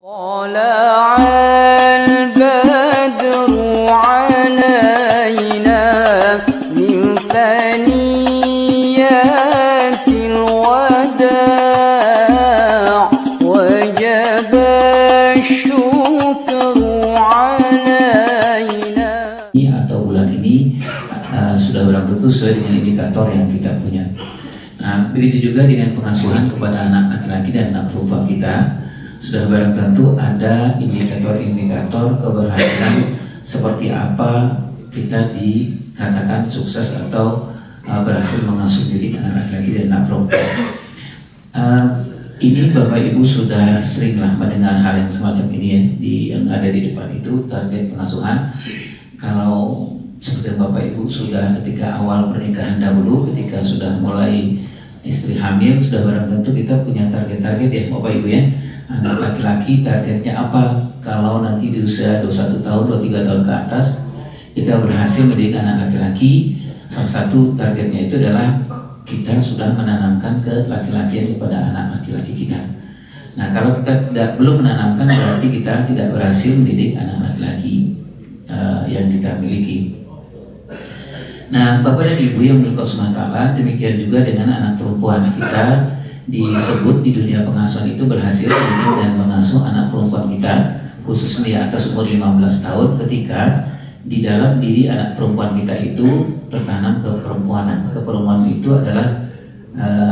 طلع البدر علينا من ثنيات الوداع وجب الشكر علينا. Atau bulan ini sudah berlaku sesuai dengan indikator yang kita punya. Nah, begitu juga dengan pengasuhan kepada anak laki-laki dan anak perempuan kita. Sudah barang tentu ada indikator-indikator keberhasilan seperti apa kita dikatakan sukses atau berhasil mengasuh didik anak laki-laki dan anak perempuan. Ini Bapak Ibu sudah seringlah mendengar hal yang semacam ini ya, yang ada di depan itu target pengasuhan. Kalau seperti Bapak Ibu sudah ketika awal pernikahan dahulu, ketika sudah mulai istri hamil, sudah barang tentu kita punya target-target ya Bapak Ibu ya. Anak laki-laki targetnya apa? Kalau nanti di usia 21 tahun, 23 tahun ke atas kita berhasil mendidik anak laki-laki, salah satu targetnya itu adalah kita sudah menanamkan ke laki-lakian kepada anak laki-laki kita. Nah, kalau kita belum menanamkan berarti kita tidak berhasil mendidik anak laki-laki yang kita miliki. Nah, Bapak dan Ibu yang berkah Allah, demikian juga dengan anak perempuan kita disebut di dunia pengasuhan itu berhasil mendidik dan mengasuh anak perempuan kita, khususnya di atas umur 15 tahun, ketika di dalam diri anak perempuan kita itu tertanam keperempuanan. Keperempuanan itu adalah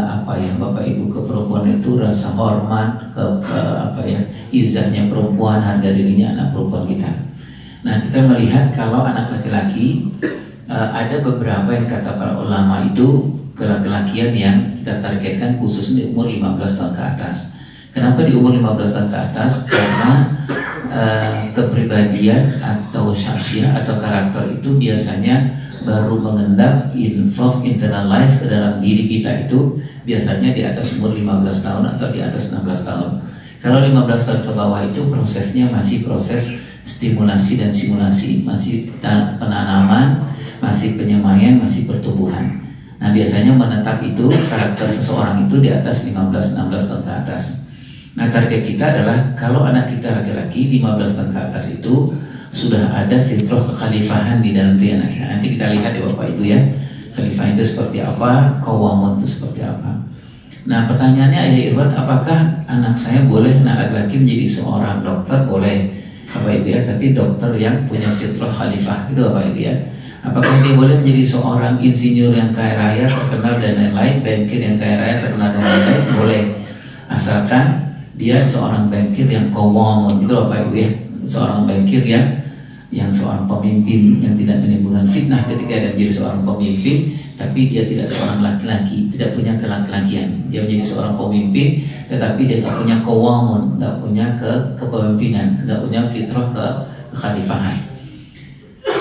apa ya Bapak Ibu, keperempuanan itu rasa hormat, izzahnya perempuan, harga dirinya anak perempuan kita. Nah, kita melihat kalau anak laki-laki ada beberapa yang kata para ulama itu kelaki-lakian yang kita targetkan khusus di umur 15 tahun ke atas. Kenapa di umur 15 tahun ke atas? Karena kepribadian atau syakhsiyah atau karakter itu biasanya baru mengendap, internalize ke dalam diri kita itu biasanya di atas umur 15 tahun atau di atas 16 tahun. Kalau 15 tahun ke bawah itu prosesnya masih proses stimulasi dan simulasi, masih penanaman, masih penyemaian, masih pertumbuhan. Nah, biasanya menetap itu karakter seseorang itu di atas 15-16 tahun ke atas. Nah, target kita adalah kalau anak kita laki-laki 15 tahun ke atas itu sudah ada fitrah kekhalifahan di dalam diri anak kita. Nanti kita lihat ya Bapak Ibu ya, khalifah itu seperti apa, qawamun itu seperti apa. Nah, pertanyaannya Ayah Irwan, apakah anak saya boleh, anak laki-laki menjadi seorang dokter? Boleh Bapak Ibu ya, tapi dokter yang punya fitrah khalifah itu Bapak Ibu ya. Apakah dia boleh menjadi seorang insinyur yang kaya raya, terkenal dan lain-lain, bankir yang kaya raya, terkenal dan lain-lain? Boleh, asalkan dia seorang bankir yang qawamun, gitu Bapak Ibu ya, seorang bankir yang seorang pemimpin yang tidak menimbulkan fitnah ketika dia menjadi seorang pemimpin, tapi dia tidak seorang laki-laki, tidak punya kelaki-lakian. Dia menjadi seorang pemimpin, tetapi dia tidak punya qawamun, tidak punya kepemimpinan, tidak punya fitrah kekhalifahan.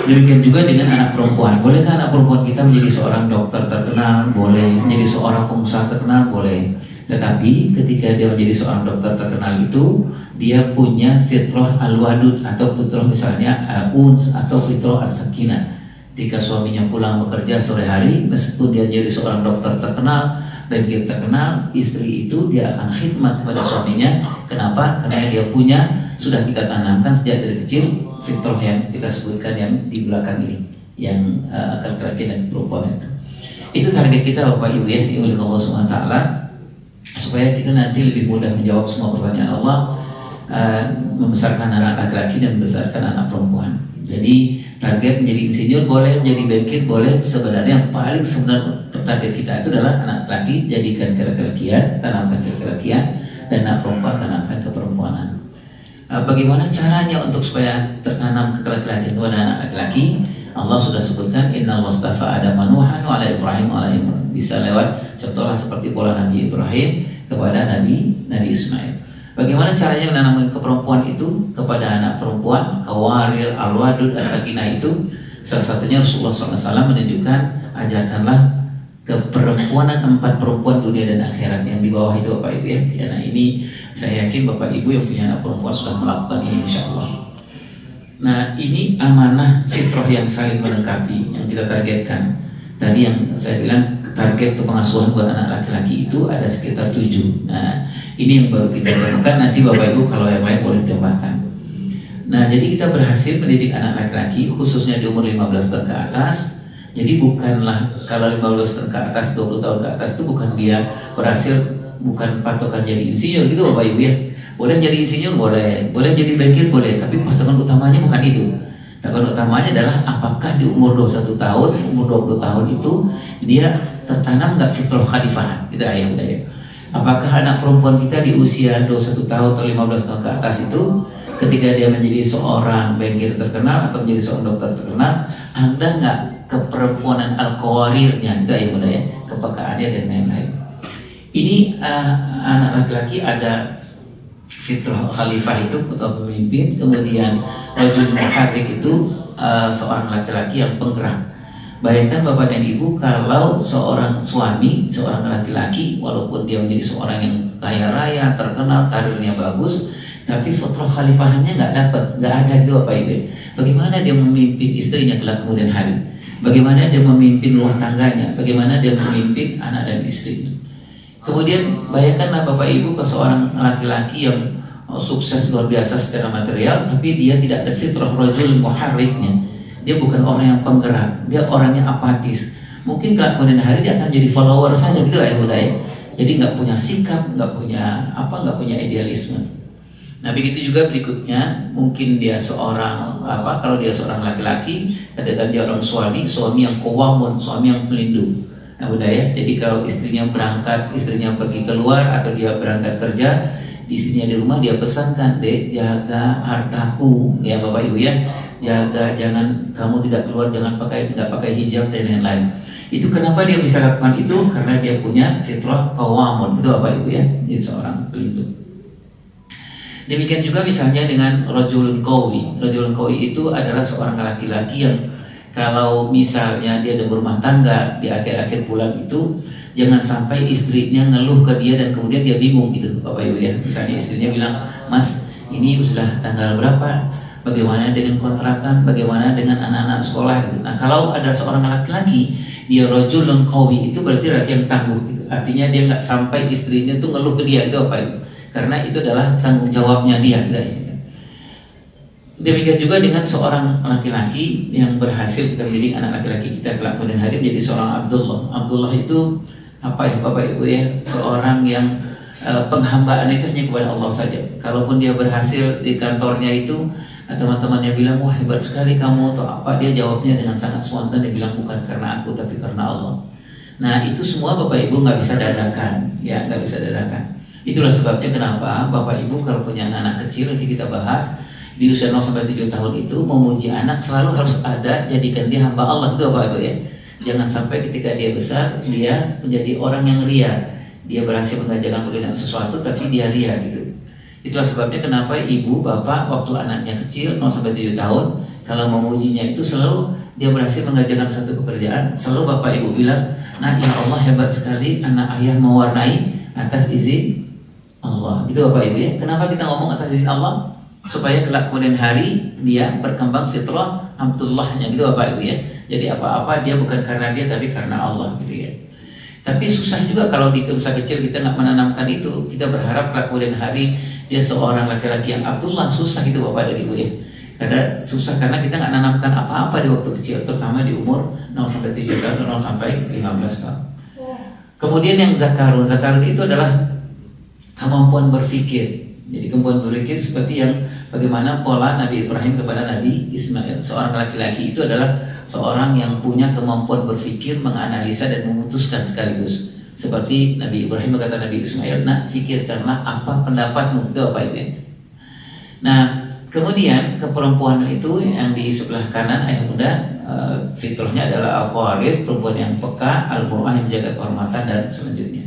Demikian juga dengan anak perempuan. Bolehkah anak perempuan kita menjadi seorang dokter terkenal? Boleh. Menjadi seorang pengusaha terkenal? Boleh. Tetapi ketika dia menjadi seorang dokter terkenal itu, dia punya fitrah al-wadud atau fitrah misalnya al-uns atau fitrah as-sakinah. Ketika suaminya pulang bekerja sore hari, meskipun dia jadi seorang dokter terkenal, bankir terkenal, istri itu dia akan khidmat kepada suaminya. Kenapa? Karena dia punya, sudah kita tanamkan sejak dari kecil fitrah yang kita sebutkan yang di belakang ini, yang laki-laki dan perempuan itu target kita Bapak Ibu ya, oleh Allah SWT, supaya kita nanti lebih mudah menjawab semua pertanyaan Allah, membesarkan anak laki-laki dan membesarkan anak perempuan. Jadi target menjadi insinyur boleh, menjadi bankir boleh. Sebenarnya yang paling sebenarnya target kita itu adalah anak laki jadikan kelaki-lakian, tanamkan kelaki-lakian, dan anak perempuan tanamkan keperempuanan. Bagaimana caranya untuk supaya tertanam kelaki-lakian kepada anak laki-laki? Allah sudah sebutkan Inna wastafa Adam Nuhan wa ala Ibrahim wa ala Imran. Bisa lewat contohlah seperti pola Nabi Ibrahim kepada Nabi Ismail. Bagaimana caranya menanamkan keperempuan itu kepada anak perempuan? Kawarir, al-wadud, as-sakinah itu salah satunya Rasulullah SAW menunjukkan, ajarkanlah keperempuanan 4 perempuan dunia dan akhirat, yang di bawah itu Bapak Ibu ya. Nah, ini saya yakin Bapak Ibu yang punya anak perempuan sudah melakukan ini insya Allah. Nah, ini amanah fitrah yang saling melengkapi yang kita targetkan. Tadi yang saya bilang target kepengasuhan buat anak laki-laki itu ada sekitar 7. Nah, ini yang baru kita temukan. Nanti Bapak Ibu kalau yang lain boleh jadi kita berhasil mendidik anak laki-laki khususnya di umur 15 tahun ke atas. Jadi bukanlah kalau 15 tahun ke atas, 20 tahun ke atas itu bukan dia berhasil, bukan patokan jadi insinyur gitu Bapak Ibu ya. Boleh jadi insinyur, boleh jadi bankir, boleh, tapi patokan utamanya bukan itu. Patokan utamanya adalah apakah di umur 21 tahun, umur 20 tahun itu dia tertanam nggak fitrah khalifah, gitu ayah budaya. Apakah anak perempuan kita di usia 21 tahun atau 15 tahun ke atas itu ketika dia menjadi seorang bankir terkenal atau menjadi seorang dokter terkenal, ada nggak keperempuanan al-qawarirnya, gitu ayah budaya, kepekaannya dan lain-lain. Ini anak laki-laki ada fitrah khalifah itu atau pemimpin, kemudian rajul muharrik itu seorang laki-laki yang penggerak. Bayangkan Bapak dan Ibu kalau seorang suami, seorang laki-laki walaupun dia menjadi seorang yang kaya raya, terkenal, karirnya bagus, tapi fitrah khalifahnya nggak ada itu Bapak Ibu. Bagaimana dia memimpin istrinya kelak kemudian hari? Bagaimana dia memimpin rumah tangganya? Bagaimana dia memimpin anak dan istrinya? Kemudian bayangkanlah Bapak Ibu ke seorang laki-laki yang sukses luar biasa secara material, tapi dia tidak ada fitrah rajul muharriknya. Dia bukan orang yang penggerak, dia orangnya apatis. Mungkin kelak kemudian hari dia akan jadi follower saja gitu ya budaya. Jadi nggak punya sikap, nggak punya idealisme. Nah begitu juga berikutnya, mungkin dia seorang kalau dia seorang laki-laki, katakan dia orang suami yang qawamun, suami yang pelindung. Nah budaya, jadi kalau istrinya berangkat, istrinya pergi keluar atau dia berangkat kerja, istrinya di rumah dia pesankan, dek jaga hartaku ya Bapak Ibu ya, jaga jangan kamu tidak keluar, nggak pakai hijab dan lain-lain. Itu kenapa dia bisa lakukan itu? Karena dia punya fitrah qawamun, itu Bapak Ibu ya, jadi seorang pelindung. Demikian juga misalnya dengan rajulun qawi. Rajulun qawi itu adalah seorang laki-laki yang kalau misalnya dia ada berumah tangga di akhir-akhir bulan itu, jangan sampai istrinya ngeluh ke dia dan kemudian dia bingung gitu Bapak Ibu ya. Misalnya istrinya bilang, Mas ini sudah tanggal berapa, bagaimana dengan kontrakan, bagaimana dengan anak-anak sekolah gitu. Nah kalau ada seorang laki-laki dia rajulun qawi, itu berarti laki yang tangguh gitu. Artinya dia nggak sampai istrinya tuh ngeluh ke dia, itu Bapak Ibu, karena itu adalah tanggung jawabnya dia gitu. Demikian juga dengan seorang laki-laki yang berhasil kita mendidik anak laki-laki kita kelak kemudian hari menjadi seorang Abdullah. Abdullah itu apa ya Bapak Ibu ya, seorang yang penghambaan itu hanya kepada Allah saja. Kalaupun dia berhasil di kantornya itu, teman-temannya bilang wah hebat sekali kamu atau apa, dia jawabnya dengan sangat spontan, dia bilang bukan karena aku tapi karena Allah. Nah itu semua Bapak Ibu nggak bisa dadakan ya, nggak bisa dadakan. Itulah sebabnya kenapa Bapak Ibu kalau punya anak kecil, nanti kita bahas di usia 0-7 tahun itu memuji anak selalu harus ada, jadikan dia hamba Allah, itu Bapak Ibu ya. Jangan sampai ketika dia besar dia menjadi orang yang ria, dia berhasil mengajarkan sesuatu tapi dia ria gitu. Itulah sebabnya kenapa ibu bapak waktu anaknya kecil 0-7 tahun kalau memujinya itu selalu dia berhasil mengajarkan satu pekerjaan, selalu Bapak Ibu bilang, nah ya Allah hebat sekali anak ayah mewarnai atas izin Allah, gitu Bapak Ibu ya. Kenapa kita ngomong atas izin Allah? Supaya kelak kemudian hari dia berkembang fitrah Abdullahnya, gitu Bapak Ibu ya. Jadi apa-apa dia bukan karena dia tapi karena Allah gitu ya. Tapi susah juga kalau di usia kecil kita nggak menanamkan itu. Kita berharap kelak kemudian hari dia seorang laki-laki yang Abdullah, susah gitu Bapak dan Ibu ya. Karena susah karena kita nggak menanamkan apa-apa di waktu kecil, terutama di umur 0-7 tahun, 0-15 tahun. Kemudian yang zakarun itu adalah kemampuan berpikir. Jadi kemampuan berpikir seperti yang bagaimana pola Nabi Ibrahim kepada Nabi Ismail. Seorang laki-laki itu adalah seorang yang punya kemampuan berpikir, menganalisa dan memutuskan sekaligus. Seperti Nabi Ibrahim berkata Nabi Ismail, nak fikirkanlah apa pendapatmu, itu apa itu ya. Nah kemudian keperempuanan itu yang di sebelah kanan ayah bunda, fitrahnya adalah al-qawarir, perempuan yang peka, al-mur'ah yang menjaga kehormatan dan selanjutnya.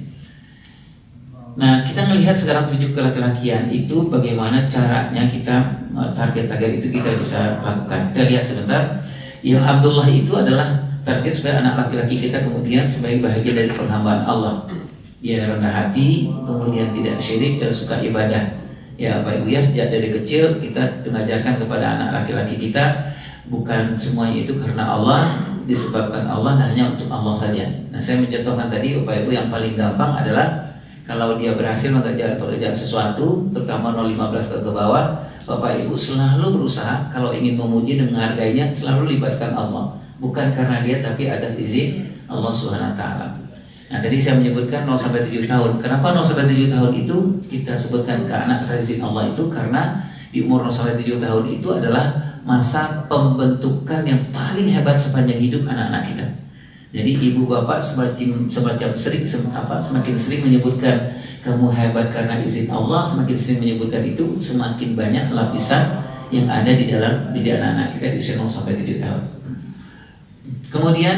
Nah kita melihat sekarang 7 kelaki-lakian itu bagaimana caranya kita target-target itu kita bisa lakukan. Kita lihat sebentar. Yang Abdullah itu adalah target supaya anak laki-laki kita kemudian sebagai bahagia dari penghambaan Allah. Dia rendah hati, kemudian tidak syirik dan suka ibadah. Ya Bapak Ibu ya, sejak dari kecil kita mengajarkan kepada anak laki-laki kita bukan semuanya itu karena Allah, disebabkan Allah, hanya untuk Allah saja. Nah saya mencontohkan tadi Bapak Ibu yang paling gampang adalah kalau dia berhasil mengerjakan pekerjaan sesuatu, terutama 0-15 tahun ke bawah, Bapak Ibu selalu berusaha kalau ingin memuji dan menghargainya selalu libatkan Allah, bukan karena dia tapi atas izin Allah Subhanahu wa taala. Nah, tadi saya menyebutkan 0 sampai 7 tahun. Kenapa 0 sampai 7 tahun itu kita sebutkan ke anak atas izin Allah itu? Karena di umur 0 sampai 7 tahun itu adalah masa pembentukan yang paling hebat sepanjang hidup anak-anak kita. Jadi ibu bapak semakin sering menyebutkan kamu hebat karena izin Allah, semakin sering menyebutkan itu, semakin banyak lapisan yang ada di dalam diri anak-anak kita di usia 0 sampai 7 tahun. Kemudian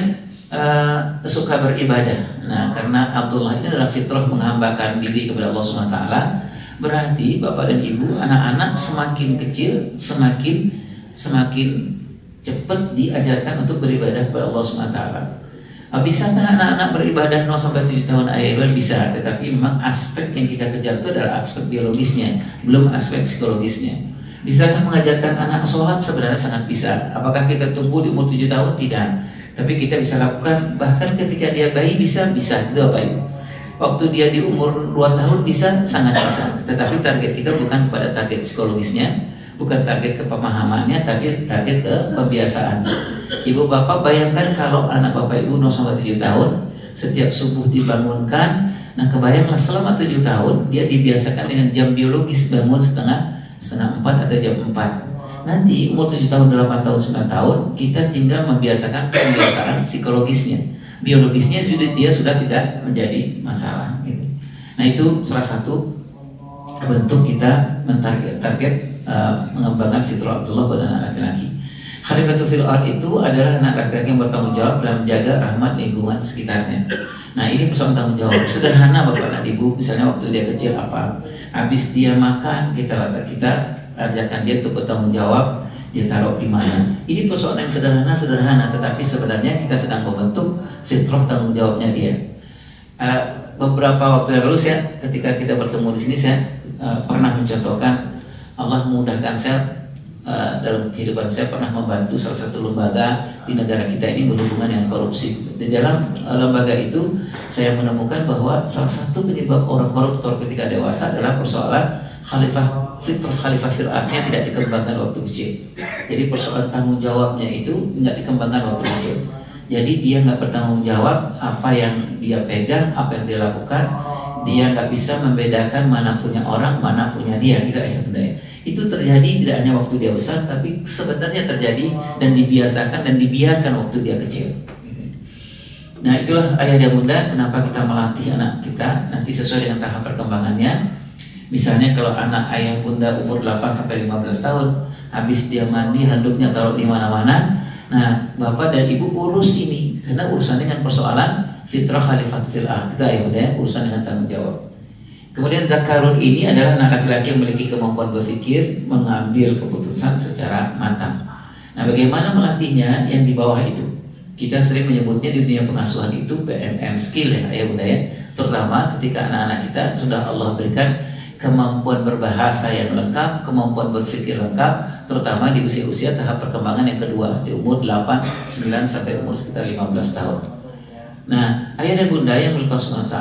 suka beribadah. Nah, karena Abdullah ini adalah fitrah menghambakan diri kepada Allah Subhanahu wa taala, berarti bapak dan ibu, anak-anak semakin kecil semakin cepat diajarkan untuk beribadah kepada Allah Subhanahu wa taala. Bisakah anak-anak beribadah 0 sampai 7 tahun? Bisa, tetapi memang aspek yang kita kejar itu adalah aspek biologisnya, belum aspek psikologisnya. Bisakah mengajarkan anak sholat? Sebenarnya sangat bisa. Apakah kita tunggu di umur 7 tahun? Tidak. Tapi kita bisa lakukan bahkan ketika dia bayi, bisa itu apa Ibu? Waktu dia di umur 2 tahun bisa, sangat bisa. Tetapi target kita bukan pada target psikologisnya, bukan target ke pemahamannya, tapi target ke kebiasaan. Ibu bapak bayangkan kalau anak bapak ibu 0 sampai 7 tahun setiap subuh dibangunkan. Nah, kebayanglah selama 7 tahun dia dibiasakan dengan jam biologis bangun setengah 4 atau jam 4. Nanti umur 7 tahun, 8 tahun, 9 tahun kita tinggal membiasakan kebiasaan psikologisnya. Biologisnya dia sudah tidak menjadi masalah gitu. Nah, itu salah satu bentuk kita target mengembangkan fitrah Abdullah pada anak laki-laki. Khalifatul fil ard itu adalah anak laki-laki yang bertanggung jawab dalam menjaga rahmat lingkungan sekitarnya. Nah, ini persoalan tanggung jawab sederhana bapak dan ibu. Misalnya waktu dia kecil habis dia makan, kita ajarkan dia untuk bertanggung jawab, dia taruh di mana. Ini persoalan yang sederhana, tetapi sebenarnya kita sedang membentuk fitrah tanggung jawabnya dia. Beberapa waktu yang lalu ketika kita bertemu di sini, saya pernah mencontohkan Allah memudahkan saya dalam kehidupan saya pernah membantu salah satu lembaga di negara kita ini berhubungan dengan korupsi. Di dalam lembaga itu saya menemukan bahwa salah satu penyebab orang koruptor ketika dewasa adalah persoalan fitrah khalifah fir'atnya tidak dikembangkan waktu kecil. Jadi persoalan tanggung jawabnya itu nggak dikembangkan waktu kecil. Jadi dia nggak bertanggung jawab apa yang dia pegang, apa yang dia lakukan. Dia nggak bisa membedakan mana punya orang, mana punya dia, gitu ya bunda ya. Itu terjadi tidak hanya waktu dia besar, tapi sebenarnya terjadi dan dibiasakan dan dibiarkan waktu dia kecil. Nah, itulah ayah dan bunda kenapa kita melatih anak kita nanti sesuai dengan tahap perkembangannya. Misalnya kalau anak ayah bunda umur 8 sampai 15 tahun, habis dia mandi handuknya taruh di mana-mana. Nah, bapak dan ibu urus ini karena urusan dengan persoalan fitrah khalifat fil ard. Kita ya bunda, urusan dengan tanggung jawab. Kemudian zakarun ini adalah anak laki-laki yang memiliki kemampuan berpikir, mengambil keputusan secara matang. Nah, bagaimana melatihnya yang di bawah itu? Kita sering menyebutnya di dunia pengasuhan itu PMM skill ya ayah bunda ya. Terutama ketika anak-anak kita sudah Allah berikan kemampuan berbahasa yang lengkap, kemampuan berpikir lengkap, terutama di usia-usia tahap perkembangan yang kedua, di umur 8, 9 sampai umur sekitar 15 tahun. Nah, ayah dan bunda yang berkah SWT,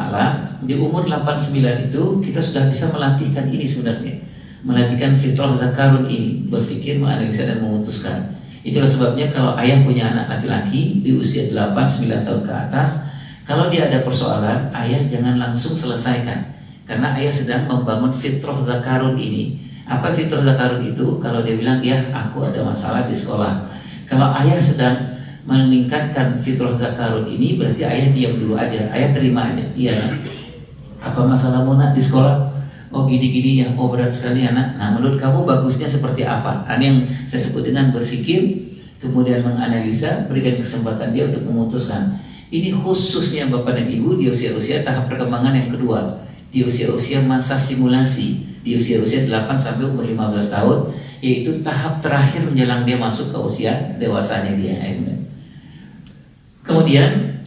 di umur 8-9 itu kita sudah bisa melatihkan ini sebenarnya, melatihkan fitrah zakarun ini, berpikir, menganalisa dan memutuskan. Itulah sebabnya kalau ayah punya anak laki-laki di usia 8-9 tahun ke atas, kalau dia ada persoalan, ayah jangan langsung selesaikan, karena ayah sedang membangun fitrah zakarun ini. Apa fitrah zakarun itu? Kalau dia bilang, ya aku ada masalah di sekolah. Kalau ayah sedang meningkatkan fitrah zakarun ini, berarti ayah diam dulu aja, ayah terima aja. Iya, apa masalahmu nak di sekolah? Oh gini-gini ya, oh berat sekali anak. Nah, menurut kamu bagusnya seperti apa? Ini yang saya sebut dengan berpikir, kemudian menganalisa, berikan kesempatan dia untuk memutuskan. Ini khususnya bapak dan ibu di usia-usia tahap perkembangan yang kedua, di usia-usia masa simulasi, di usia-usia 8 sampai umur 15 tahun, yaitu tahap terakhir menjelang dia masuk ke usia dewasanya dia. Kemudian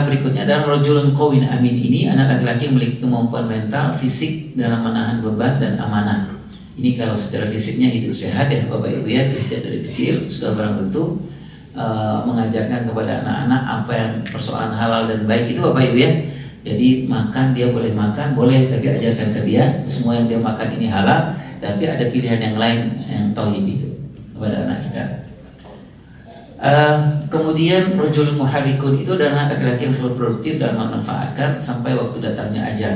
berikutnya adalah rajulun qawin amin. Ini anak laki-laki yang memiliki kemampuan mental, fisik dalam menahan beban dan amanah. Ini kalau secara fisiknya hidup sehat ya bapak ibu ya, sejak dari kecil sudah barang tentu mengajarkan kepada anak-anak apa yang persoalan halal dan baik itu bapak ibu ya. Jadi makan dia boleh makan, boleh, tapi ajarkan ke dia semua yang dia makan ini halal, tapi ada pilihan yang lain thayyib itu kepada anak kita. Kemudian rajul muharrikun itu adalah laki-laki yang selalu produktif dan memanfaatkan sampai waktu datangnya ajal.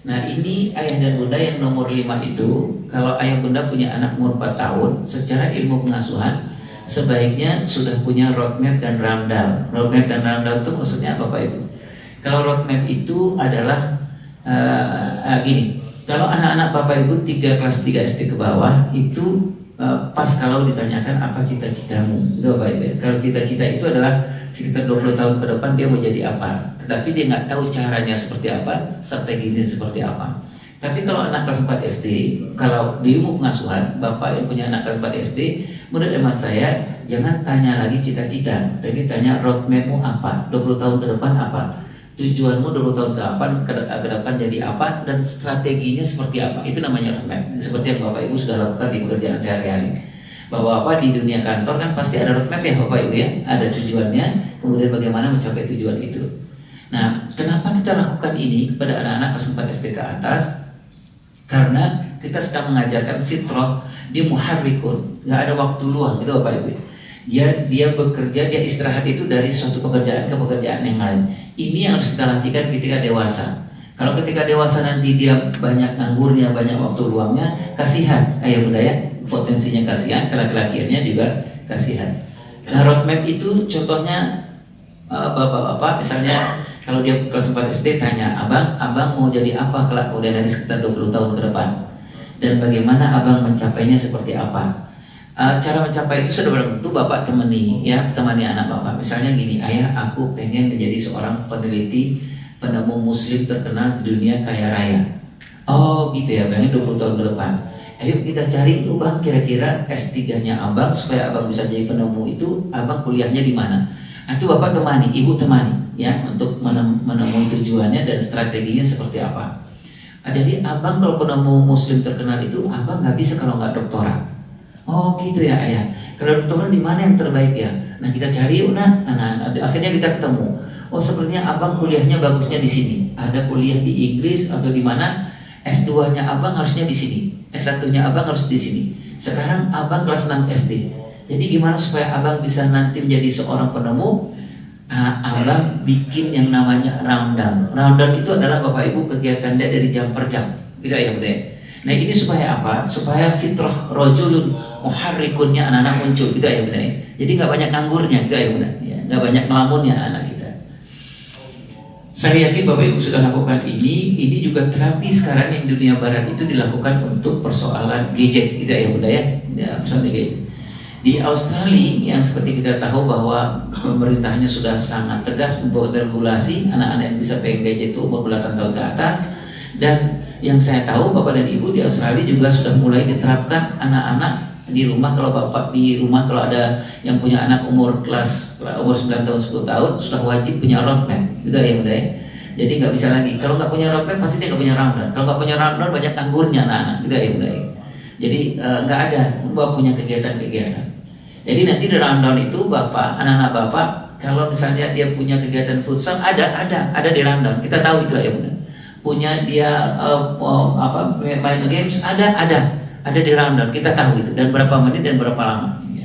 Nah ini ayah dan bunda yang nomor 5 itu, kalau ayah bunda punya anak umur 4 tahun, secara ilmu pengasuhan sebaiknya sudah punya roadmap dan rundown. Roadmap dan rundown itu maksudnya apa Pak Ibu? Kalau roadmap itu adalah gini, kalau anak-anak Bapak Ibu kelas 3 SD ke bawah itu pas kalau ditanyakan apa cita-citamu, itu Bapak Ibu. Kalau cita-cita itu adalah sekitar 20 tahun ke depan dia mau jadi apa, tetapi dia nggak tahu caranya seperti apa, strateginya seperti apa. Tapi kalau anak kelas 4 SD, kalau di ilmu pengasuhan, Bapak yang punya anak kelas 4 SD, menurut hemat saya, jangan tanya lagi cita-cita, tapi tanya roadmapmu apa, 20 tahun ke depan apa, tujuanmu 20 tahun ke depan jadi apa, dan strateginya seperti apa. Itu namanya roadmap. Seperti yang Bapak Ibu sudah lakukan di pekerjaan sehari-hari. Bahwa apa di dunia kantor kan pasti ada roadmap ya Bapak Ibu ya, ada tujuannya, kemudian bagaimana mencapai tujuan itu. Nah, kenapa kita lakukan ini kepada anak-anak kelas 4 SD ke atas? Karena kita sedang mengajarkan fitrah di muharrikun, nggak ada waktu luang gitu Bapak Ibu. Dia bekerja, dia istirahat itu dari suatu pekerjaan ke pekerjaan yang lain. Ini yang harus kita latihkan ketika dewasa. Kalau ketika dewasa nanti dia banyak nganggurnya, banyak waktu luangnya, kasihan ayah bunda ya, potensinya kasihan, kelaki-lakiannya juga kasihan. Nah roadmap itu contohnya bapak-bapak misalnya kalau dia kelas 4 SD tanya abang mau jadi apa kelak kemudian dari sekitar 20 tahun ke depan, dan bagaimana abang mencapainya seperti apa. Cara mencapai itu sudah tentu bapak temani anak bapak. Misalnya gini, ayah aku pengen menjadi seorang peneliti penemu muslim terkenal di dunia kaya raya. Oh gitu ya, pengen 20 tahun ke depan. Ayo kita cari bang, kira-kira S3-nya abang supaya abang bisa jadi penemu itu, abang kuliahnya di mana? Itu bapak temani, ibu temani ya untuk menemui tujuannya dan strateginya seperti apa. Jadi abang kalau penemu muslim terkenal itu abang nggak bisa kalau nggak doktorat. Oh gitu ya ayah. Kalau doktoran di mana yang terbaik ya? Nah kita cari yuk nah. Akhirnya kita ketemu. Oh sepertinya abang kuliahnya bagusnya di sini. Ada kuliah di Inggris atau di mana? S2-nya abang harusnya di sini. S1-nya abang harus di sini. Sekarang abang kelas 6 SD. Jadi gimana supaya abang bisa nanti menjadi seorang penemu? Abang bikin yang namanya rundown. Rundown itu adalah Bapak Ibu kegiatan dia dari jam per jam. Gitu ya Bunda. Nah ini supaya apa? Supaya fitrah rajulun muharrikunnya anak-anak muncul gitu ya benar. Jadi nggak banyak nganggurnya gitu ya benar. Ya, nggak banyak ngelamunnya anak kita. Saya yakin Bapak Ibu sudah lakukan ini. Ini juga terapi sekarang yang di dunia barat itu dilakukan untuk persoalan gadget gitu ya benar ya persoalan gadget. Di Australia yang seperti kita tahu bahwa pemerintahnya sudah sangat tegas membuat regulasi anak-anak yang bisa pegang gadget itu umur belasan tahun ke atas. Dan yang saya tahu Bapak dan Ibu di Australia juga sudah mulai diterapkan anak-anak di rumah. Kalau Bapak di rumah kalau ada yang punya anak umur 9 tahun 10 tahun sudah wajib punya roadmap gitu ya Bunda ya. Jadi nggak bisa lagi kalau nggak punya roadmap pasti dia nggak punya rundown. Kalau nggak punya rundown banyak anggurnya anak-anak gitu ya Bunda ya. Jadi nggak ada Bapak punya kegiatan-kegiatan. Jadi nanti di rundown itu Bapak anak-anak Bapak kalau misalnya dia punya kegiatan futsal ada di rundown. Kita tahu itu ya Bunda. Punya dia main games ada di rundown, kita tahu itu dan berapa menit dan berapa lama ya.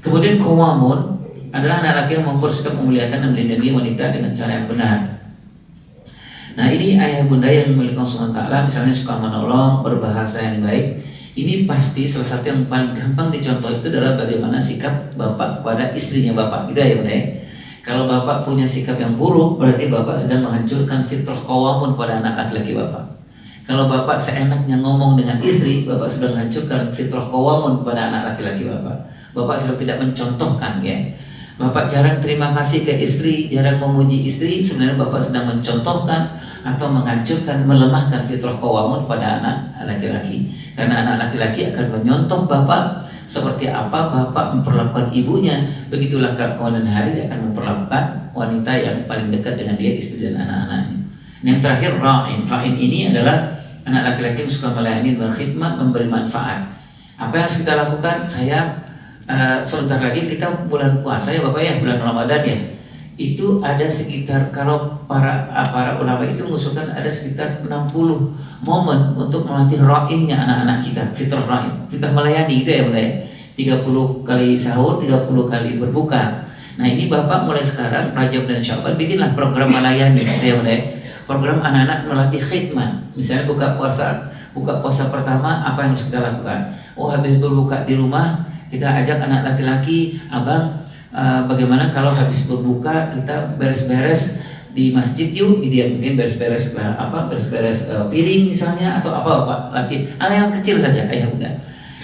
Kemudian qawamun adalah anak laki yang mempersikap memuliakan dan melindungi wanita dengan cara yang benar. Nah ini ayah bunda yang memiliki Allah SWT misalnya suka menolong, berbahasa yang baik. Ini pasti salah satu yang paling gampang dicontoh itu adalah bagaimana sikap bapak kepada istrinya bapak gitu ya bunda ya. Kalau bapak punya sikap yang buruk, berarti bapak sedang menghancurkan fitrah qawamun pada anak laki-laki bapak. Kalau bapak seenaknya ngomong dengan istri, bapak sudah menghancurkan fitrah qawamun pada anak laki-laki bapak. Bapak sudah tidak mencontohkan ya. Bapak jarang terima kasih ke istri, jarang memuji istri, sebenarnya bapak sedang mencontohkan atau menghancurkan, melemahkan fitrah qawamun pada anak laki-laki. Karena anak laki-laki akan menyontoh bapak seperti apa bapak memperlakukan ibunya, begitulah kemudian hari dia akan memperlakukan wanita yang paling dekat dengan dia, istri dan anak-anaknya. Yang terakhir ra'in ini adalah anak laki-laki yang suka melayani, berkhidmat, memberi manfaat. Apa yang harus kita lakukan? Saya sebentar lagi kita bulan puasa ya bapak ya, bulan Ramadan ya. itu ada sekitar, kalau para ulama itu mengusulkan ada sekitar 60 momen untuk melatih ra'innya anak-anak kita, fitrah ra'in, fitrah melayani itu ya Bunda ya. 30 kali sahur, 30 kali berbuka. Nah ini Bapak mulai sekarang Rajab dan Sya'ban bikinlah program melayani ya Bunda ya. Program anak-anak melatih khidmat. Misalnya buka puasa pertama apa yang harus kita lakukan? Oh habis berbuka di rumah kita ajak anak laki-laki, abang bagaimana kalau habis berbuka kita beres-beres di masjid yuk, gitu ya, mungkin beres-beres beres-beres piring misalnya atau apa Pak, latih anak yang kecil saja ayah bunda.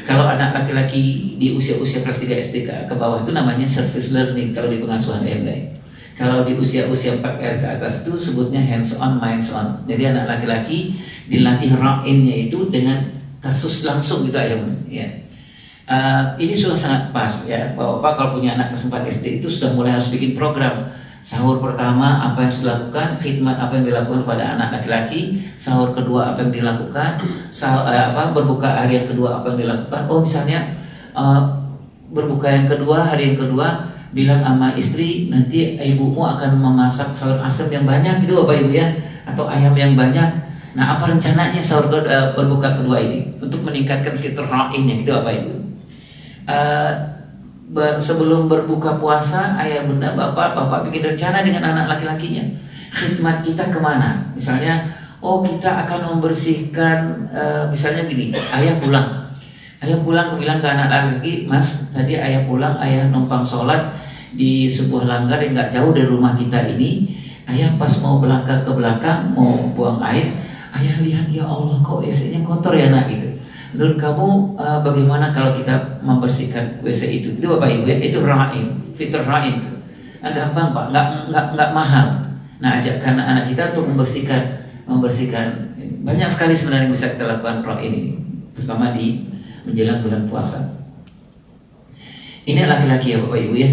Kalau anak laki-laki di usia-usia kelas 3 SD ke bawah itu namanya service learning kalau di pengasuhan ayah. Kalau di usia-usia 4 ke atas itu sebutnya hands on, minds on. Jadi anak laki-laki dilatih ra'innya itu dengan kasus langsung gitu ayah bunda. Ya. Ini sudah sangat pas ya, Bapak kalau punya anak kelas 4 SD itu sudah mulai harus bikin program. Sahur pertama apa yang harus dilakukan, khidmat apa yang dilakukan pada anak laki-laki, sahur kedua apa yang dilakukan, berbuka hari yang kedua apa yang dilakukan. Oh misalnya berbuka yang kedua, hari yang kedua bilang sama istri nanti ibumu akan memasak sayur asam yang banyak gitu Bapak Ibu ya, atau ayam yang banyak. Nah apa rencananya sahur berbuka kedua ini untuk meningkatkan fitrah ra'innya gitu Bapak Ibu. Sebelum berbuka puasa ayah bunda bapak bikin rencana dengan anak laki-lakinya, khidmat kita kemana. Misalnya kita akan membersihkan, misalnya gini, ayah pulang bilang ke anak laki-laki, mas tadi ayah pulang, ayah numpang sholat di sebuah langgar yang gak jauh dari rumah kita ini. Ayah pas mau berlangkah ke belakang mau buang air, ayah lihat ya Allah kok WC-nya kotor ya nak gitu. Menurut kamu bagaimana kalau kita membersihkan WC itu? Itu Bapak Ibu ya, itu ra'in, fitrah ra'in. Gampang Pak, nggak mahal. Nah ajakkan anak kita untuk membersihkan. Banyak sekali sebenarnya yang bisa kita lakukan ra'in ini, terutama di menjelang bulan puasa. Ini laki-laki ya Bapak Ibu ya.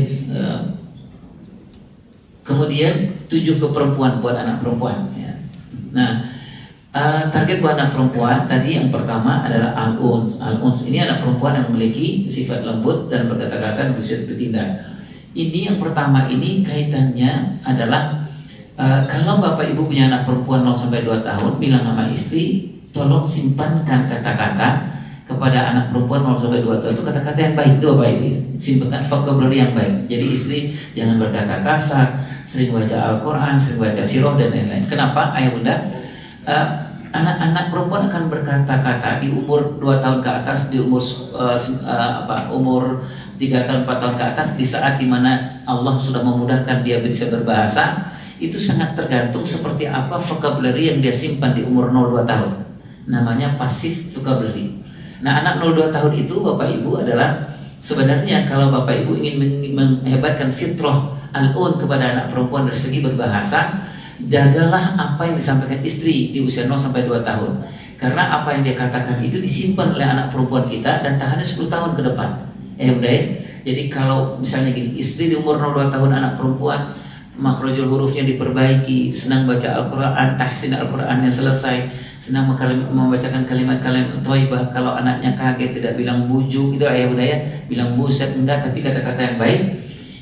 Kemudian 7 ke perempuan buat anak perempuan. Ya. Nah. Target buat anak perempuan tadi yang pertama adalah al-uns. Al-uns ini anak perempuan yang memiliki sifat lembut dan berkata-kata dan bertindak. Ini yang pertama ini kaitannya adalah kalau Bapak Ibu punya anak perempuan 0-2 tahun, bilang sama istri tolong simpankan kata-kata kepada anak perempuan 0-2 tahun itu kata-kata yang baik itu Bapak Ibu. Simpankan vocabulary yang baik. Jadi istri jangan berkata kasar, sering baca Al-Quran, sering baca sirah dan lain-lain. Kenapa ayah bunda? Anak-anak perempuan akan berkata-kata di umur 2 tahun ke atas, di umur umur 3 tahun 4 tahun ke atas, di saat dimana Allah sudah memudahkan dia bisa berbahasa, itu sangat tergantung seperti apa vocabulary yang dia simpan di umur 0-2 tahun. Namanya passive vocabulary. Nah anak 0-2 tahun itu Bapak Ibu adalah sebenarnya kalau Bapak Ibu ingin menghebatkan fitrah al-un kepada anak perempuan dari segi berbahasa, jagalah apa yang disampaikan istri di usia 0-2 tahun. Karena apa yang dia katakan itu disimpan oleh anak perempuan kita dan tahannya 10 tahun ke depan. Bunda ya. Jadi kalau misalnya gini, istri di umur 0-2 tahun anak perempuan, makhrajul hurufnya diperbaiki, senang baca Al-Quran, tahsin Al-Qurannya selesai, senang membacakan kalimat-kalimat thayyibah. Kalau anaknya kaget tidak bilang bujuk, itu ayah bunda ya, bilang buset enggak, tapi kata-kata yang baik.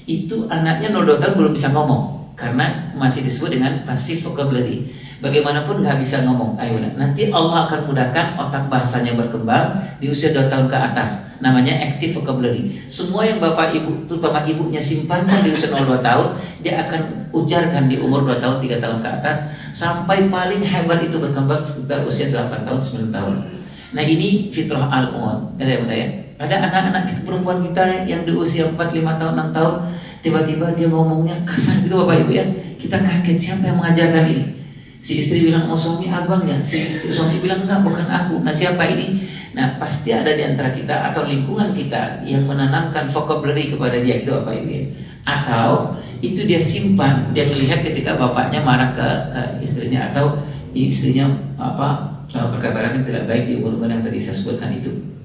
Itu anaknya 0-2 tahun belum bisa ngomong karena masih disebut dengan passive vocabulary. Bagaimanapun nggak bisa ngomong. Ayo, nanti Allah akan mudahkan otak bahasanya berkembang di usia 2 tahun ke atas. Namanya active vocabulary. Semua yang Bapak Ibu, terutama ibunya simpankan di usia 0-2 tahun, dia akan ujarkan di umur 2 tahun, 3 tahun ke atas, sampai paling hebat itu berkembang sekitar usia 8 tahun, 9 tahun. Nah ini fitrah al-un. Ya, ada anak-anak kita, perempuan kita yang di usia 4, 5 tahun, 6 tahun, tiba-tiba dia ngomongnya kasar gitu Bapak Ibu ya. Kita kaget, siapa yang mengajarkan ini? Si istri bilang, oh suami abang ya. Si suami bilang, enggak, bukan aku. Nah siapa ini? Nah pasti ada di antara kita atau lingkungan kita yang menanamkan vocabulary kepada dia gitu Bapak Ibu ya. Atau itu dia simpan, dia melihat ketika bapaknya marah ke istrinya, atau istrinya berkata-kata yang tidak baik di umur yang tadi saya sebutkan itu.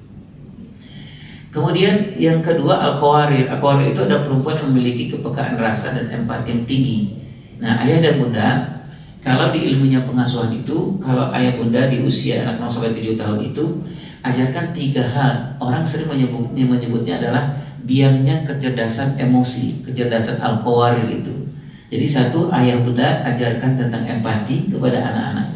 Kemudian yang kedua al-qawarir. Al-qawarir itu ada perempuan yang memiliki kepekaan rasa dan empati yang tinggi. Nah ayah dan bunda, kalau di ilmunya pengasuhan itu, kalau ayah bunda di usia anak 0-7 tahun itu, ajarkan 3 hal. Orang sering menyebutnya adalah biangnya kecerdasan emosi, kecerdasan al-qawarir itu. Jadi satu, ayah bunda ajarkan tentang empati kepada anak-anak.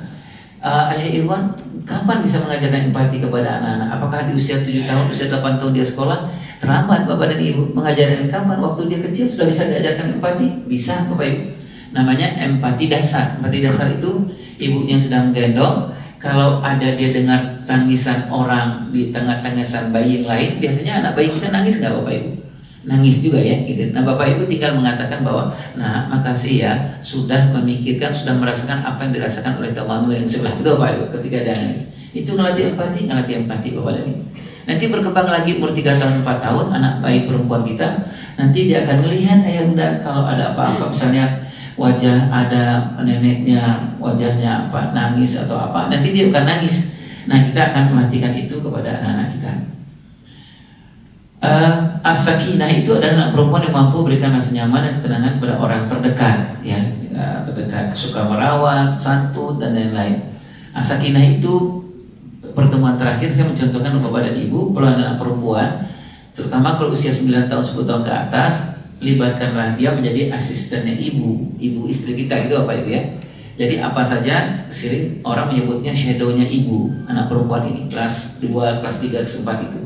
Ayah Irwan, kapan bisa mengajarkan empati kepada anak-anak? Apakah di usia 7 tahun, usia 8 tahun dia sekolah? Terlambat Bapak dan Ibu. Mengajarkan kapan? Waktu dia kecil sudah bisa diajarkan empati? Bisa Bapak Ibu. Namanya empati dasar. Empati dasar itu ibu yang sedang menggendong, kalau ada dia dengar tangisan orang di tengah tangisan bayi yang lain, biasanya anak bayi kita nangis nggak Bapak Ibu? Nangis juga ya gitu. Nah Bapak Ibu tinggal mengatakan bahwa, nah makasih ya sudah memikirkan, sudah merasakan apa yang dirasakan oleh temanmu yang sebelah. Itu Bapak Ibu ketika dia nangis. Itu ngelatih empati Bapak dan Ibu. Nanti berkembang lagi umur 3 tahun 4 tahun anak bayi perempuan kita, nanti dia akan melihat ayah bunda kalau ada apa-apa, misalnya wajah ada neneknya wajahnya apa nangis atau apa, nanti dia akan nangis. Nah kita akan melatihkan itu kepada anak-anak kita. As-sakinah itu adalah perempuan yang mampu berikan rasa nyaman dan ketenangan kepada orang terdekat, ya, terdekat, suka merawat, santun dan lain-lain. As-sakinah itu pertemuan terakhir saya mencontohkan Bapak dan Ibu, kalau anak perempuan, terutama kalau usia 9 tahun 10 tahun ke atas, libatkanlah dia menjadi asistennya ibu istri kita gitu Bapak Ibu ya. Jadi apa saja sering orang menyebutnya shadownya ibu, anak perempuan ini kelas 2, kelas 3, kelas 4 itu.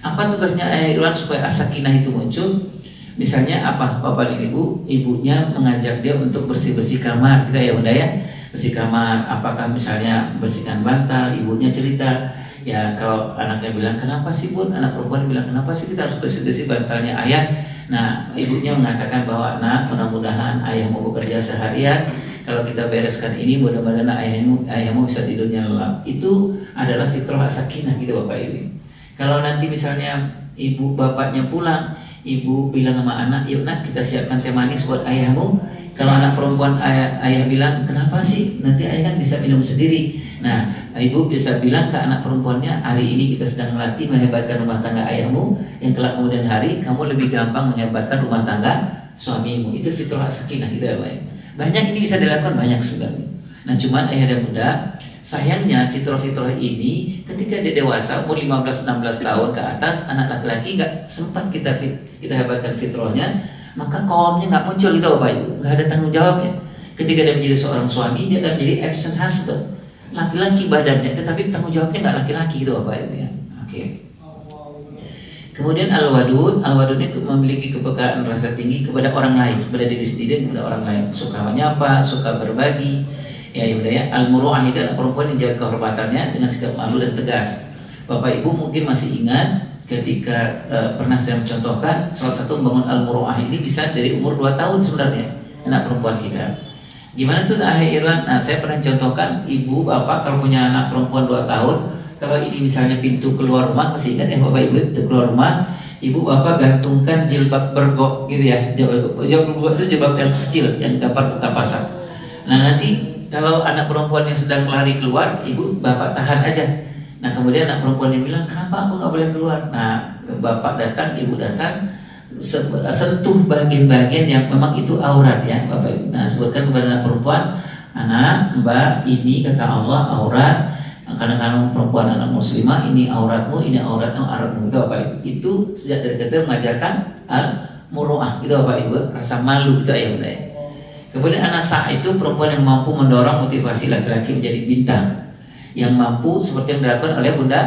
Apa tugasnya ayah Irwan supaya as-sakinah itu muncul? Misalnya apa Bapak dan Ibu? Ibunya mengajak dia untuk bersih-bersih kamar, kita ya bunda ya, bersih kamar. Apakah misalnya bersihkan bantal, ibunya cerita. Ya kalau anaknya bilang kenapa sih bun, anak perempuan bilang kenapa sih kita harus bersih-bersih bantalnya ayah. Nah ibunya mengatakan bahwa nak mudah-mudahan ayahmu bekerja seharian, kalau kita bereskan ini mudah-mudahan ayahmu bisa tidurnya lelap. Itu adalah fitrah as-sakinah gitu Bapak Ibu. Kalau nanti misalnya ibu bapaknya pulang, ibu bilang sama anak, yuk nak kita siapkan teh manis buat ayahmu. Kalau anak perempuan ayah bilang, kenapa sih? Nanti ayah kan bisa minum sendiri. Nah, ibu bisa bilang ke anak perempuannya, hari ini kita sedang melatih menghebatkan rumah tangga ayahmu, yang kelak kemudian hari kamu lebih gampang menghebatkan rumah tangga suamimu. Itu fitrah sakinah gitu ya Pak. Banyak ini bisa dilakukan banyak sebenarnya. Nah, cuman ayah dan bunda, sayangnya fitrah-fitrah ini ketika dia dewasa umur 15-16 tahun ke atas, anak laki-laki nggak sempat kita hebatkan fitrahnya, maka kaumnya nggak muncul gitu Bapak Ibu, nggak ada tanggung jawabnya. Ketika dia menjadi seorang suami, dia akan menjadi absent husband, laki-laki badannya, tetapi tanggung jawabnya nggak laki-laki gitu Bapak Ibu ya. Oke. Kemudian al-wadud ini memiliki kepekaan rasa tinggi kepada orang lain, kepada diri sendiri dan kepada orang lain, suka menyapa, suka berbagi. Ya ibu ya, al-muru'ah itu adalah perempuan yang jaga kehormatannya dengan sikap malu dan tegas. Bapak Ibu mungkin masih ingat ketika pernah saya mencontohkan salah satu membangun al-muru'ah ini bisa dari umur 2 tahun sebenarnya anak perempuan kita. Gimana tuh ayah Irwan? Nah saya pernah contohkan ibu bapak kalau punya anak perempuan 2 tahun, kalau ini misalnya pintu keluar rumah, masih ingat ya Bapak Ibu, pintu keluar rumah, ibu bapak gantungkan jilbab bergok gitu ya. Jilbab bergok itu jilbab yang kecil yang dapat buka pasar. Nah nanti kalau anak perempuan yang sedang lari keluar, ibu bapak tahan aja. Nah kemudian anak perempuan yang bilang, kenapa aku nggak boleh keluar? Nah bapak datang, ibu datang, sentuh bagian-bagian yang memang itu aurat ya Bapak Ibu. Nah sebutkan kepada anak perempuan, anak mbak ini kata Allah aurat, karena kamu perempuan anak muslimah, ini auratmu itu Bapak Ibu. Itu sejak dari kecil mengajarkan al-muru'ah itu Bapak Ibu, rasa malu itu ayah bunda ya. Kemudian an-nasa itu perempuan yang mampu mendorong motivasi laki-laki menjadi bintang, yang mampu seperti yang dilakukan oleh Bunda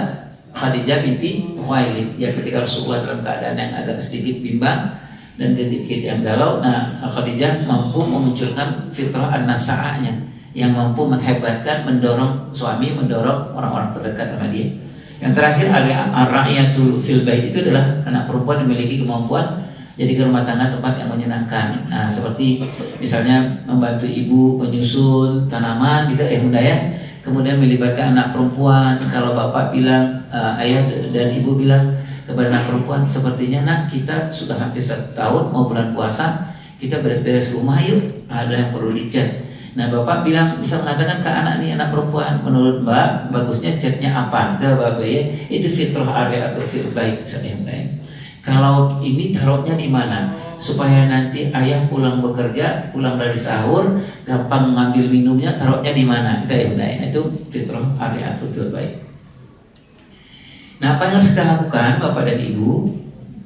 Khadijah binti Khuwailid ya ketika Rasulullah dalam keadaan yang agak sedikit bimbang dan sedikit yang galau. Nah Khadijah mampu memunculkan fitrah an-nasa'anya yang mampu menghebatkan, mendorong suami, mendorong orang-orang terdekat sama dia. Yang terakhir ar-ra'iyatul fil bait itu adalah anak perempuan yang memiliki kemampuan jadi rumah tangga tempat yang menyenangkan. Nah seperti misalnya membantu ibu menyusun tanaman gitu ya bunda ya. Kemudian melibatkan anak perempuan. Kalau bapak bilang, ayah dan ibu bilang kepada anak perempuan, sepertinya nak kita sudah hampir 1 tahun mau bulan puasa, kita beres-beres rumah yuk, ada yang perlu dicat. Nah bapak bilang bisa mengatakan ke anak nih, anak perempuan, menurut mbak bagusnya catnya apa? Bapak ya, itu fitrah area atau fil bait saya bunda. Kalau ini taruhnya di mana? Supaya nanti ayah pulang bekerja, pulang dari sahur, gampang ngambil minumnya, taruhnya di mana? Kita ya bunda ya. Itu fitrah area atau fil bait. Nah, apa yang harus kita lakukan Bapak dan Ibu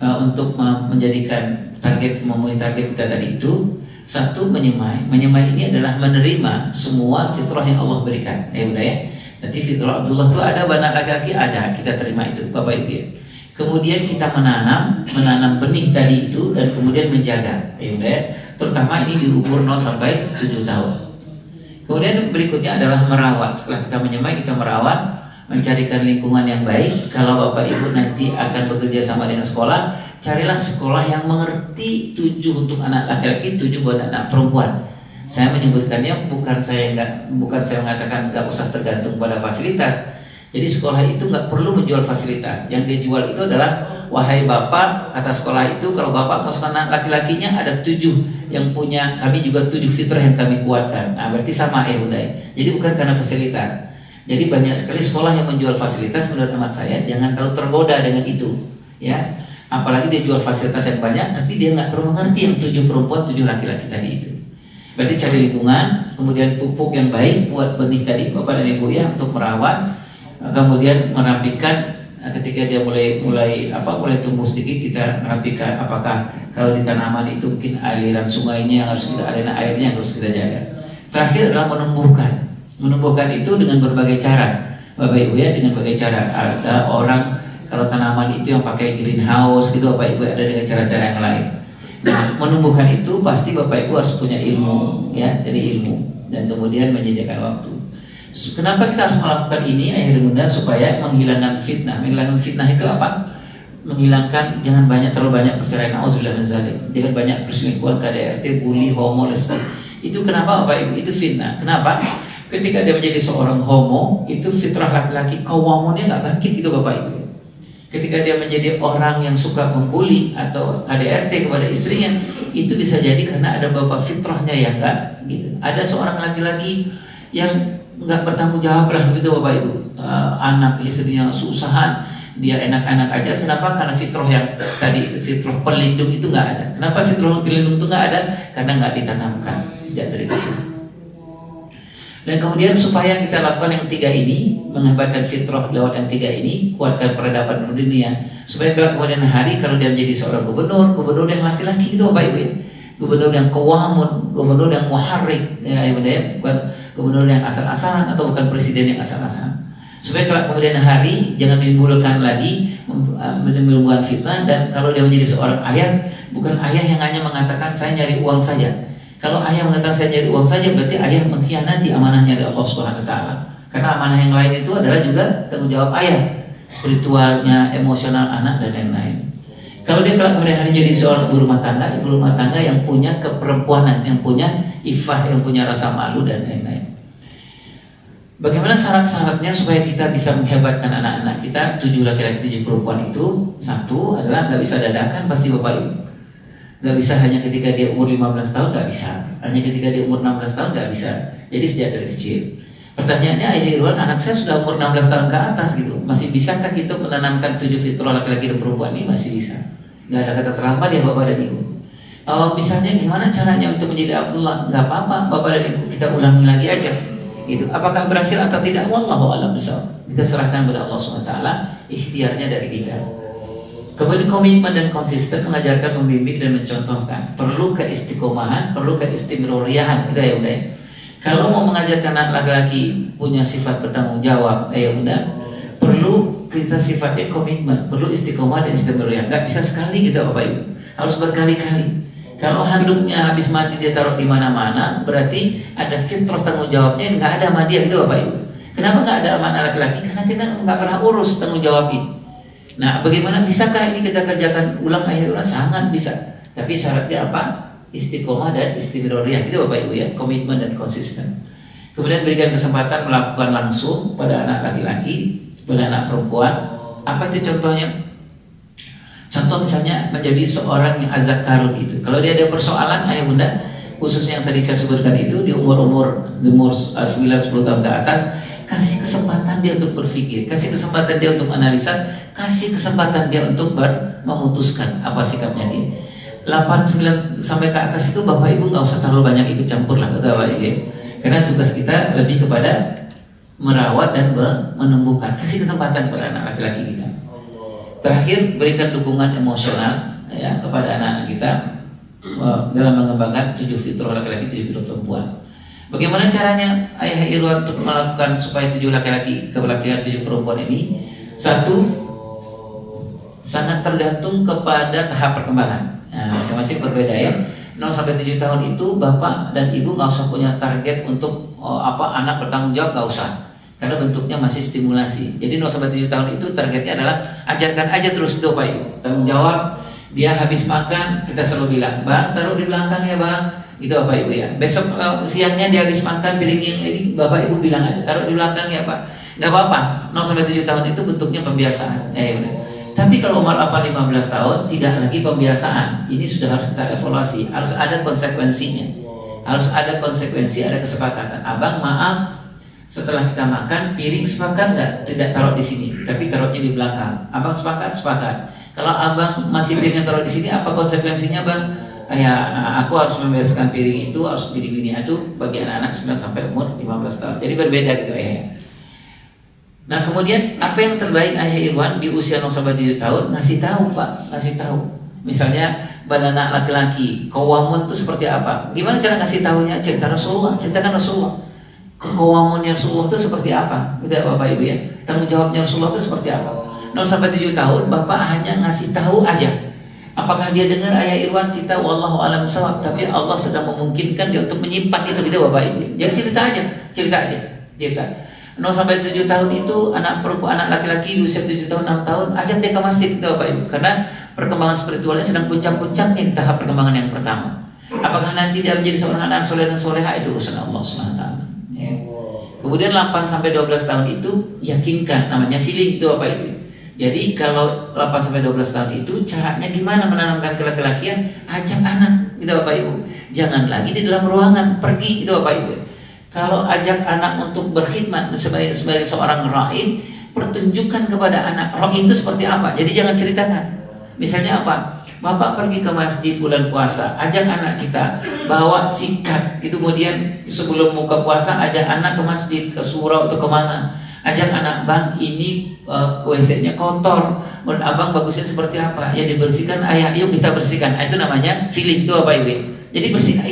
untuk menjadikan target, memenuhi target kita tadi itu? Satu, menyemai. Menyemai ini adalah menerima semua fitrah yang Allah berikan. Ya Bunda ya. Nanti fitrah Abdullah itu ada, anak laki-laki ada, kita terima itu Bapak Ibu ya. Kemudian kita menanam benih tadi itu dan kemudian menjaga. Ya Bunda ya. Terutama ini di umur 0 sampai 7 tahun. Kemudian berikutnya adalah merawat. Setelah kita menyemai, kita merawat, mencarikan lingkungan yang baik. Kalau Bapak Ibu nanti akan bekerja sama dengan sekolah, carilah sekolah yang mengerti 7 untuk anak laki-laki, 7 buat anak perempuan. Saya menyebutkannya bukan saya mengatakan nggak usah tergantung pada fasilitas. Jadi sekolah itu nggak perlu menjual fasilitas. Yang dia jual itu adalah, wahai bapak, kata sekolah itu, kalau bapak masukkan anak laki-lakinya ada 7 yang punya, kami juga 7 fitrah yang kami kuatkan. Nah berarti sama ya Bunda. Jadi bukan karena fasilitas. Jadi banyak sekali sekolah yang menjual fasilitas. Menurut teman saya, jangan terlalu tergoda dengan itu, ya. Apalagi dia jual fasilitas yang banyak, tapi dia nggak terlalu mengerti yang 7 perempuan, 7 laki-laki tadi itu. Berarti cari lingkungan, kemudian pupuk yang baik buat benih tadi Bapak dan Ibu ya, untuk merawat, kemudian merapikan. Ketika dia mulai tumbuh sedikit, kita merapikan. Apakah kalau di tanaman itu mungkin aliran sungainya yang harus kita, aliran airnya yang harus kita jaga. Terakhir adalah menumbuhkan. Menumbuhkan itu dengan berbagai cara Bapak Ibu ya, dengan berbagai cara. Ada orang kalau tanaman itu yang pakai greenhouse gitu Bapak Ibu, ada dengan cara-cara yang lain. Nah, menumbuhkan itu pasti Bapak Ibu harus punya ilmu ya, dari ilmu, dan kemudian menyediakan waktu. Kenapa kita harus melakukan ini ayah dan bunda? Supaya menghilangkan fitnah. Menghilangkan fitnah itu apa? Menghilangkan, jangan terlalu banyak perceraian, auzubillah min zalik. Jangan banyak perselingkuhan, KDRT, bully, homo, lesbi. Itu kenapa Bapak Ibu? Itu fitnah. Kenapa? Ketika dia menjadi seorang homo, itu fitrah laki-laki, kawamonnya nggak bangkit gitu Bapak Ibu. Ketika dia menjadi orang yang suka membuli atau KDRT kepada istrinya, itu bisa jadi karena ada bapak fitrahnya yang enggak gitu. Ada seorang laki-laki yang enggak bertanggung jawab lah gitu Bapak Ibu. Anak istrinya susahan, dia enak-enak aja. Kenapa? Karena fitrah yang tadi itu, fitrah pelindung itu enggak ada. Kenapa fitrah pelindung itu enggak ada? Karena enggak ditanamkan sejak dari kecil. Dan kemudian supaya kita lakukan yang 3 ini, menghebatkan fitrah lewat yang 3 ini, kuatkan peradaban dunia, supaya kemudian hari kalau dia menjadi seorang gubernur yang laki-laki itu Bapak Ibu ya, gubernur yang kawamun, gubernur yang muharrik ya, bukan gubernur yang asal-asalan atau bukan presiden yang asal-asalan. Supaya kalau kemudian hari jangan menimbulkan menimbulkan fitnah. Dan kalau dia menjadi seorang ayah, bukan ayah yang hanya mengatakan saya nyari uang saja. Kalau ayah mengatakan saya nyari uang saja, berarti ayah mengkhianati amanahnya dari Allah Subhanahu wa taala. Karena amanah yang lain itu adalah juga tanggung jawab ayah, spiritualnya, emosional anak dan lain-lain. Kalau dia kemudian hari jadi seorang ibu rumah tangga yang punya keperempuanan, yang punya ifah, yang punya rasa malu dan lain-lain. Bagaimana syarat-syaratnya supaya kita bisa menghebatkan anak-anak kita, 7 laki-laki 7 perempuan itu? Satu adalah nggak bisa dadakan pasti Bapak Ibu. Nggak bisa hanya ketika dia umur 15 tahun, nggak bisa. Hanya ketika dia umur 16 tahun, nggak bisa. Jadi sejak dari kecil. Pertanyaannya, ayah Irwan, anak saya sudah umur 16 tahun ke atas gitu, masih bisakah kita menanamkan 7 fitrah laki-laki dan perempuan ini? Masih bisa. Nggak ada kata terlambat ya Bapak dan Ibu. Misalnya gimana caranya untuk menjadi Abdullah? Nggak apa-apa Bapak dan Ibu, kita ulangi lagi aja gitu. Apakah berhasil atau tidak? Wallahu a'lam bishawab. Kita serahkan kepada Allah SWT, ikhtiarnya dari kita. Kemudian komitmen dan konsisten, mengajarkan, membimbing dan mencontohkan. Perlu keistiqomahan, perlu keistimroriyahan, gitu ya Bunda. Kalau mau mengajarkan anak laki-laki punya sifat bertanggung jawab, ya Bunda, perlu kita sifatnya komitmen, perlu istiqomah dan istimroriyah. Nggak bisa sekali gitu Bapak Ibu, harus berkali-kali. Kalau handuknya habis mandi dia taruh di mana-mana, berarti ada fitrah tanggung jawabnya nggak ada sama dia gitu Bapak Ibu. Kenapa nggak ada sama anak laki-laki? Karena kita nggak pernah urus tanggung jawab ini. Nah, bagaimana bisakah ini kita kerjakan ulang ayat? Sangat bisa. Tapi syaratnya apa? Istiqomah dan istimroriyah itu Bapak Ibu ya, komitmen dan konsisten. Kemudian berikan kesempatan melakukan langsung pada anak laki-laki, pada anak perempuan. Apa itu contohnya? Contoh misalnya menjadi seorang yang azzakarun itu. Kalau dia ada persoalan ayah bunda, khususnya yang tadi saya sebutkan itu di umur 9-10 tahun ke atas, kasih kesempatan dia untuk berpikir, kasih kesempatan dia untuk analisa, kasih kesempatan dia untuk memutuskan apa sikapnya dia. 8-9 sampai ke atas itu Bapak Ibu nggak usah terlalu banyak ikut campur lah, Bapak Ibu. Karena tugas kita lebih kepada merawat dan menumbuhkan. Kasih kesempatan kepada anak laki-laki kita. Terakhir, berikan dukungan emosional ya kepada anak-anak kita. dalam mengembangkan 7 fitrah laki-laki, 7 fitrah perempuan. Bagaimana caranya Ayah Irwan untuk melakukan supaya 7 laki-laki kelakian 7 perempuan ini? Satu, sangat tergantung kepada tahap perkembangan. Nah, masing-masing berbeda ya. 0 sampai 7 tahun itu bapak dan ibu nggak usah punya target untuk anak bertanggung jawab, nggak usah, karena bentuknya masih stimulasi. Jadi 0 sampai 7 tahun itu targetnya adalah ajarkan aja terus itu Pak Ibu. Tanggung jawab, dia habis makan kita selalu bilang, Bang taruh di belakang ya Bang, gitu Bapak Ibu ya. Besok siangnya dia habis makan piring yang ini, Bapak Ibu bilang aja taruh di belakang ya Pak. Nggak apa-apa, 0 sampai 7 tahun itu bentuknya pembiasaan. Ya, benar. Tapi kalau umur 15 tahun tidak lagi pembiasaan. Ini sudah harus kita evaluasi, harus ada konsekuensinya. Harus ada konsekuensi, ada kesepakatan. Abang maaf, setelah kita makan piring sepakat nggak? Tidak taruh di sini, tapi taruhnya di belakang. Abang sepakat? Sepakat. Kalau abang masih piringnya taruh di sini, apa konsekuensinya Bang? Ya, aku harus membiasakan piring itu harus gini-gini itu bagi anak-anak 9 sampai umur 15 tahun. Jadi berbeda gitu ya. Nah kemudian apa yang terbaik Ayah Irwan di usia 0 sampai 7 tahun? Ngasih tahu Pak, ngasih tahu. Misalnya pada anak laki-laki, qawamun itu seperti apa? Gimana cara ngasih tahunya? Cerita Rasulullah, ceritakan Rasulullah. Qawamunnya Rasulullah itu seperti apa? Gitu ya Bapak Ibu ya. Tanggung jawabnya Rasulullah itu seperti apa? 0 sampai 7 tahun Bapak hanya ngasih tahu aja. Apakah dia dengar Ayah Irwan kita wallahu alam shawab, tapi Allah sedang memungkinkan dia untuk menyimpan itu gitu Bapak Ibu. Jadi cerita aja, cerita. 0 sampai 7 tahun itu anak perempuan, anak laki-laki usia 7 tahun, 6 tahun, ajak dia ke masjid gitu Bapak Ibu. Karena perkembangan spiritualnya sedang puncak-puncaknya di tahap perkembangan yang pertama. Apakah nanti dia menjadi seorang anak soleh dan soleha itu urusan Allah SWT. Ya. Kemudian 8 sampai 12 tahun itu yakinkan, namanya feeling itu Bapak Ibu. Jadi kalau 8 sampai 12 tahun itu caranya gimana menanamkan kelaki-lakian? Ajak anak gitu Bapak Ibu. Jangan lagi di dalam ruangan, pergi gitu Bapak Ibu. Kalau ajak anak untuk berkhidmat sebagai seorang ra'in, pertunjukkan kepada anak ra'in itu seperti apa. Jadi jangan ceritakan. Misalnya apa? Bapak pergi ke masjid bulan puasa, ajak anak kita bawa sikat. Itu kemudian sebelum buka puasa ajak anak ke masjid, ke surau atau kemana. Ajak anak, Bang ini WC-nya kotor, menurut abang bagusnya seperti apa? Ya dibersihkan ayah, yuk kita bersihkan. Itu namanya feeling itu apa Ibu? Jadi bersihkan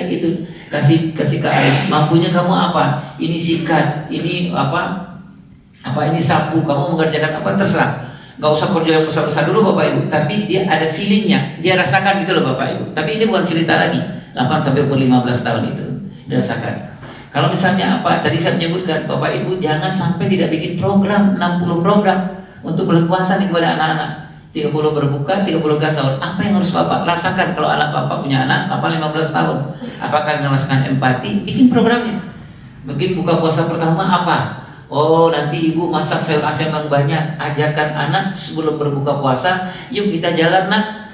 itu, kasih ke ayah. Mampunya kamu apa? Ini sikat, ini apa ini sapu. Kamu mengerjakan apa terserah. Gak usah kerja yang besar-besar dulu Bapak Ibu, tapi dia ada feelingnya, dia rasakan gitu loh Bapak Ibu. Tapi ini bukan cerita lagi. 8 sampai umur 15 tahun itu dirasakan. Kalau misalnya apa? Tadi saya menyebutkan Bapak Ibu jangan sampai tidak bikin program 60 program untuk bulan puasa nih kepada anak-anak. 30 berbuka, 30 gak sahur. Apa yang harus Bapak rasakan kalau anak Bapak punya anak 15 tahun? Apakah merasakan empati? Bikin programnya. Bikin buka puasa pertama apa? Oh nanti ibu masak sayur asam yang banyak. Ajarkan anak sebelum berbuka puasa, yuk kita jalan nak,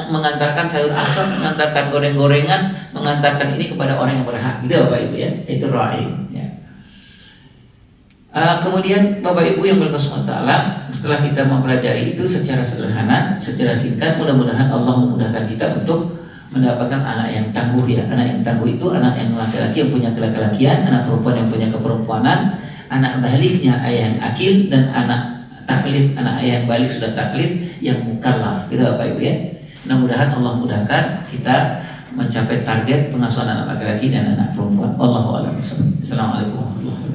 mengantarkan sayur asam, mengantarkan goreng-gorengan, mengantarkan ini kepada orang yang berhak. Gitu Bapak Ibu ya. Itu rahim ya. Kemudian Bapak Ibu yang berkah taala, setelah kita mempelajari itu secara sederhana, secara singkat, mudah-mudahan Allah memudahkan kita untuk mendapatkan anak yang tangguh ya. Anak yang tangguh itu anak yang laki-laki yang punya kelaki-lakian, anak perempuan yang punya keperempuanan, anak baliknya ayah yang akil, dan anak taklif, anak ayah yang balik sudah taklif yang mukallaf. Gitu Bapak Ibu ya. Mudah-mudahan Allah mudahkan kita mencapai target pengasuhan anak laki-laki dan anak perempuan. Wallahu a'lam bishawab. Assalamualaikum warahmatullahi wabarakatuh.